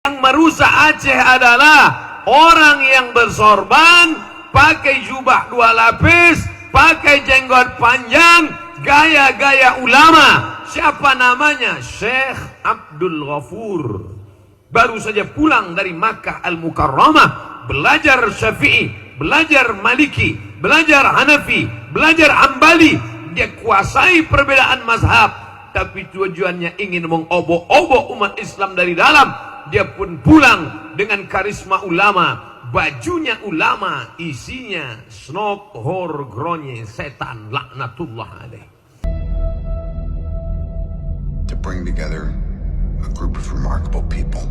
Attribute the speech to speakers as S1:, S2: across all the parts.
S1: Yang merusak Aceh adalah orang yang bersorban, pakai jubah 2 lapis, pakai jenggot panjang, gaya-gaya ulama. Siapa namanya? Syekh Abdul Ghafur. Baru saja pulang dari Makkah Al-Mukarramah, belajar Syafi'i, belajar Maliki, belajar Hanafi, belajar Hambali. Dia kuasai perbedaan mazhab, tapi tujuannya ingin mengobok-obok umat Islam dari dalam. Dia pun pulang dengan karisma ulama, bajunya ulama, isinya snok, hor, gronye, setan, laknatullah alaih.
S2: To bring together a group of remarkable people.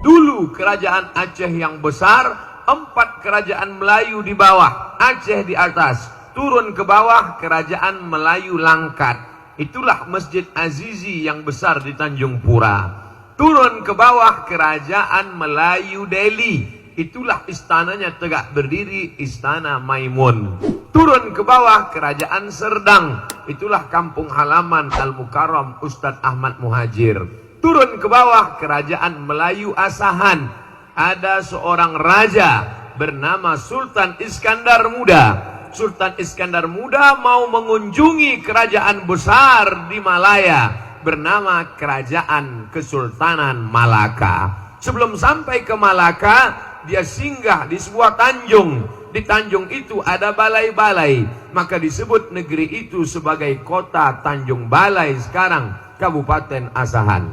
S1: Dulu kerajaan Aceh yang besar, 4 kerajaan Melayu di bawah, Aceh di atas. Turun ke bawah, kerajaan Melayu Langkat. Itulah Masjid Azizi yang besar di Tanjung Pura. Turun ke bawah, kerajaan Melayu Delhi. Itulah istananya tegak berdiri, Istana Maimun. Turun ke bawah, kerajaan Serdang. Itulah kampung halaman Al-Mukarram Ustadz Ahmad Muhajir. Turun ke bawah, kerajaan Melayu Asahan. Ada seorang raja bernama Sultan Iskandar Muda. Sultan Iskandar Muda mau mengunjungi kerajaan besar di Malaya bernama Kerajaan Kesultanan Malaka. Sebelum sampai ke Malaka, dia singgah di sebuah tanjung. Di tanjung itu ada balai-balai, maka disebut negeri itu sebagai kota Tanjung Balai, sekarang Kabupaten Asahan.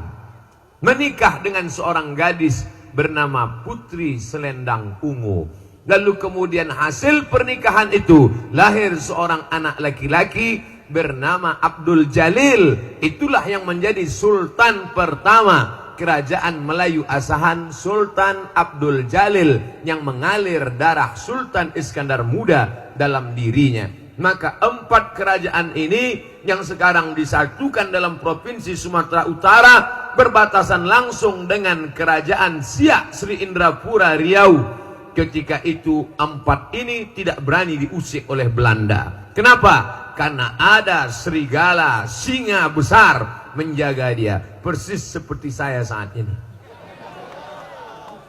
S1: Menikah dengan seorang gadis bernama Putri Selendang Ungu. Lalu kemudian hasil pernikahan itu lahir seorang anak laki-laki bernama Abdul Jalil. Itulah yang menjadi sultan pertama kerajaan Melayu Asahan, Sultan Abdul Jalil, yang mengalir darah Sultan Iskandar Muda dalam dirinya. Maka 4 kerajaan ini yang sekarang disatukan dalam provinsi Sumatera Utara berbatasan langsung dengan kerajaan Siak Sri Indrapura Riau. Ketika itu 4 ini tidak berani diusik oleh Belanda. Kenapa? Karena ada serigala singa besar menjaga dia. Persis seperti saya saat ini.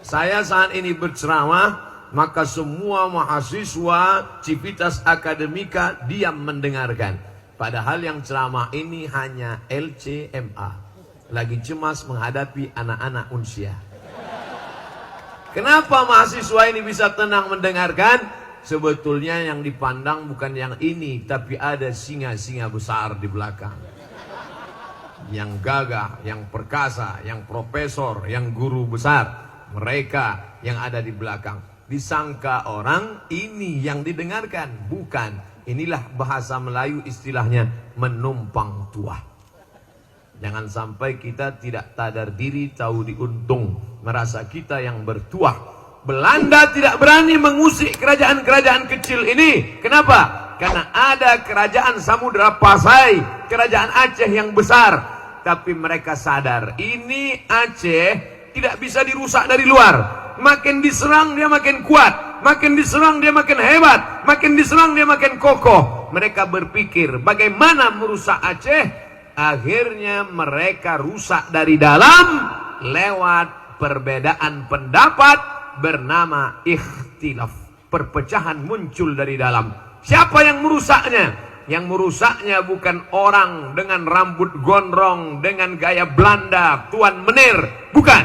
S1: Saya saat ini berceramah, maka semua mahasiswa Civitas Akademika diam mendengarkan. Padahal yang ceramah ini hanya LCMA. Lagi cemas menghadapi anak-anak unsia. Kenapa mahasiswa ini bisa tenang mendengarkan? Sebetulnya yang dipandang bukan yang ini, tapi ada singa-singa besar di belakang. Yang gagah, yang perkasa, yang profesor, yang guru besar. Mereka yang ada di belakang. Disangka orang ini yang didengarkan. Bukan. Inilah bahasa Melayu istilahnya menumpang tuah. Jangan sampai kita tidak sadar diri, tahu diuntung. Merasa kita yang bertuah. Belanda tidak berani mengusik kerajaan-kerajaan kecil ini. Kenapa? Karena ada kerajaan Samudra Pasai, kerajaan Aceh yang besar. Tapi mereka sadar, ini Aceh tidak bisa dirusak dari luar. Makin diserang dia makin kuat, makin diserang dia makin hebat, makin diserang dia makin kokoh. Mereka berpikir bagaimana merusak Aceh. Akhirnya mereka rusak dari dalam lewat perbedaan pendapat bernama ikhtilaf. Perpecahan muncul dari dalam. Siapa yang merusaknya? Yang merusaknya bukan orang dengan rambut gondrong, dengan gaya Belanda, Tuan Menir. Bukan.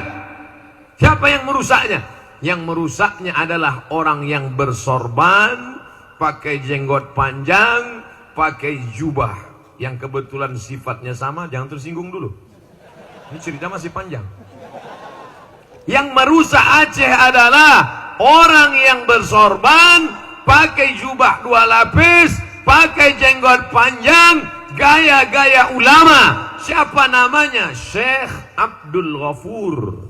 S1: Siapa yang merusaknya? Yang merusaknya adalah orang yang bersorban, pakai jenggot panjang, pakai jubah. Yang kebetulan sifatnya sama. Jangan tersinggung dulu. Ini cerita masih panjang. Yang merusak Aceh adalah orang yang bersorban, pakai jubah 2 lapis, pakai jenggot panjang, gaya-gaya ulama. Siapa namanya? Syekh Abdul Ghafur.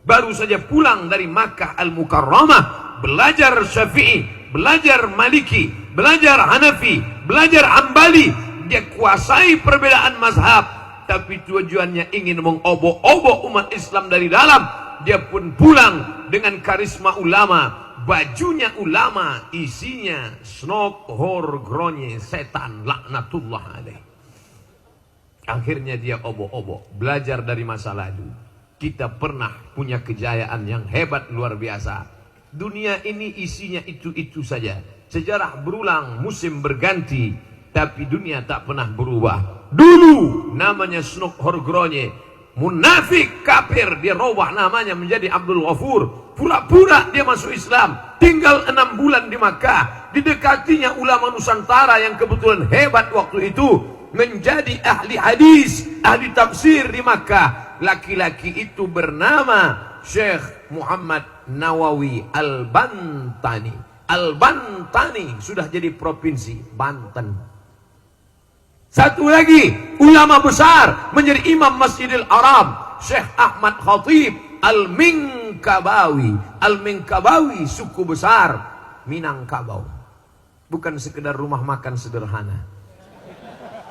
S1: Baru saja pulang dari Makkah Al-Mukarramah, belajar Syafi'i, belajar Maliki, belajar Hanafi, belajar Hambali. Dia kuasai perbedaan mazhab, tapi tujuannya ingin mengobok-obok umat Islam dari dalam. Dia pun pulang dengan karisma ulama, bajunya ulama, isinya snok, hor, gronye, setan, laknatullah alaih. Akhirnya dia obok-obok, belajar dari masa lalu. kita pernah punya kejayaan yang hebat luar biasa. Dunia ini isinya itu-itu saja. Sejarah berulang, musim berganti, tapi dunia tak pernah berubah. Dulu namanya Snuk Horgronye, munafik kafir, dia robah namanya menjadi Abdul Ghafur. Pura-pura dia masuk Islam, tinggal 6 bulan di Makkah. Didekatinya ulama Nusantara yang kebetulan hebat waktu itu, menjadi ahli hadis, ahli tafsir di Makkah. Laki-laki itu bernama Syekh Muhammad Nawawi Al-Bantani. Al-Bantani sudah jadi provinsi Banten. Satu lagi ulama besar menjadi imam Masjidil Haram, Syekh Ahmad Khatib Al-Minkabawi. Al-Minkabawi suku besar Minangkabau. Bukan sekedar rumah makan sederhana,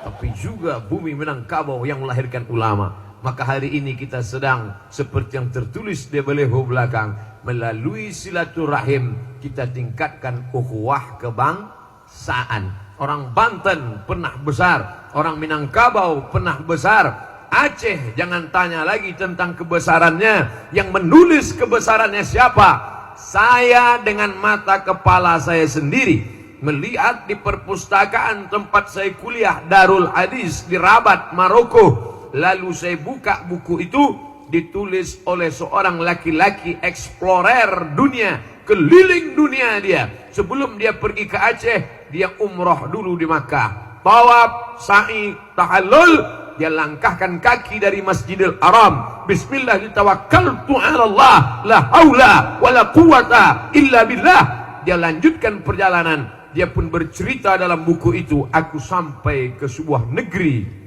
S1: tapi juga bumi Minangkabau yang melahirkan ulama. Maka hari ini kita sedang seperti yang tertulis di baliho belakang, melalui silaturahim kita tingkatkan ukhuwah kebangsaan. Orang Banten pernah besar, orang Minangkabau pernah besar. Aceh jangan tanya lagi tentang kebesarannya. Yang menulis kebesarannya siapa? Saya dengan mata kepala saya sendiri melihat di perpustakaan tempat saya kuliah, Darul Hadis di Rabat, Maroko. Lalu saya buka buku itu, ditulis oleh seorang laki-laki explorer dunia, keliling dunia dia. Sebelum dia pergi ke Aceh, dia umroh dulu di Makkah. Tawaf, sa'i, tahallul, dia langkahkan kaki dari Masjidil Haram. Bismillah, tawakkaltu 'ala Allah, la haula wala quwata illa billah. Dia lanjutkan perjalanan. Dia pun bercerita dalam buku itu, aku sampai ke sebuah negeri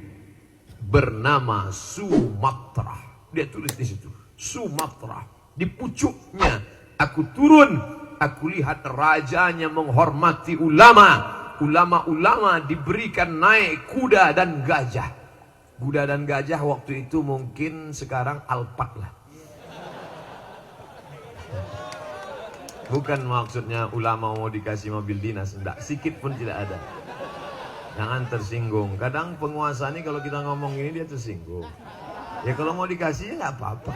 S1: bernama Sumatra. Dia tulis di situ, Sumatra. Di pucuknya aku turun, aku lihat rajanya menghormati ulama. Ulama-ulama diberikan naik kuda dan gajah. Kuda dan gajah waktu itu mungkin sekarang Alphard lah. Bukan maksudnya ulama mau dikasih mobil dinas, enggak, sikit pun tidak ada. Jangan tersinggung. Kadang penguasa ini kalau kita ngomong ini dia tersinggung. Ya kalau mau dikasih ya nggak apa-apa.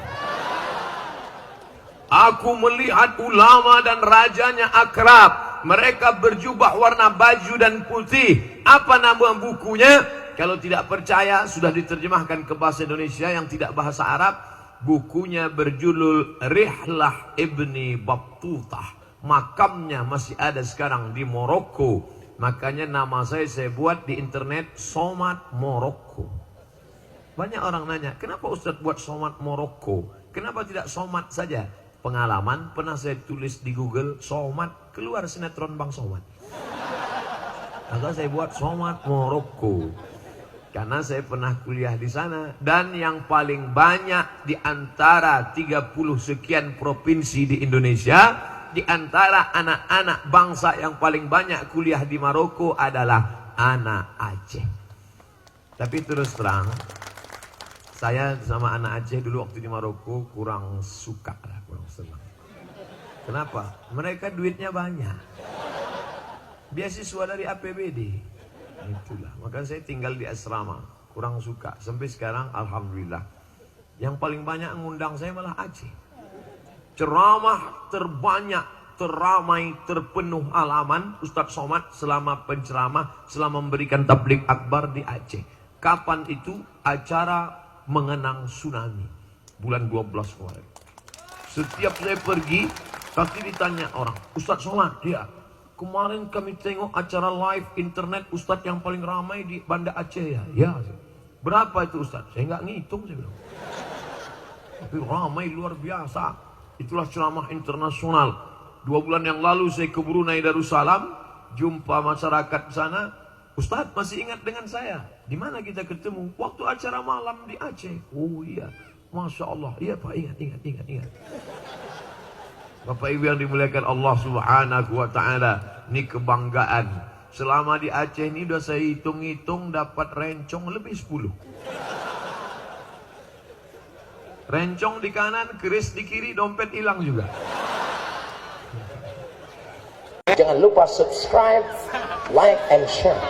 S1: Aku melihat ulama dan rajanya akrab. Mereka berjubah warna baju dan putih. Apa nama bukunya? Kalau tidak percaya sudah diterjemahkan ke bahasa Indonesia yang tidak bahasa Arab. Bukunya berjudul Rihlah Ibni Battutah. Makamnya masih ada sekarang di Maroko. Makanya nama saya buat di internet Somad Maroko. Banyak orang nanya, kenapa Ustadz buat Somad Maroko? Kenapa tidak Somad saja? Pengalaman pernah saya tulis di Google Somad, keluar sinetron Bang Somad. Maka saya buat Somad Maroko. Karena saya pernah kuliah di sana. Dan yang paling banyak di antara 30 sekian provinsi di Indonesia, di antara anak-anak bangsa yang paling banyak kuliah di Maroko adalah anak Aceh. Tapi terus terang, saya sama anak Aceh dulu waktu di Maroko kurang suka lah, kurang senang. Kenapa? Mereka duitnya banyak. Beasiswa dari APBD. Itulah. Maka saya tinggal di asrama, kurang suka. Sampai sekarang alhamdulillah. Yang paling banyak ngundang saya malah Aceh. Ceramah terbanyak, teramai, terpenuh halaman Ustadz Somad selama penceramah, selama memberikan tabligh akbar di Aceh. Kapan itu? Acara mengenang tsunami bulan 12 kemarin. Setiap saya pergi, pasti ditanya orang, Ustadz Somad, ya kemarin kami tengok acara live internet Ustadz yang paling ramai di Banda Aceh ya. Ya. Berapa itu Ustadz? Saya nggak ngitung, saya bilang. Tapi ramai luar biasa. Itulah ceramah internasional. 2 bulan yang lalu saya ke Brunei Darussalam, jumpa masyarakat di sana. Ustadz masih ingat dengan saya? Di mana kita ketemu? Waktu acara malam di Aceh. Oh iya, Masya Allah. Iya Pak, ingat. Bapak Ibu yang dimuliakan Allah Subhanahu wa Ta'ala, ini kebanggaan. Selama di Aceh ini udah saya hitung-hitung dapat rencong lebih 10. Rencong di kanan, keris di kiri, dompet hilang juga.
S3: Jangan lupa subscribe, like, and share.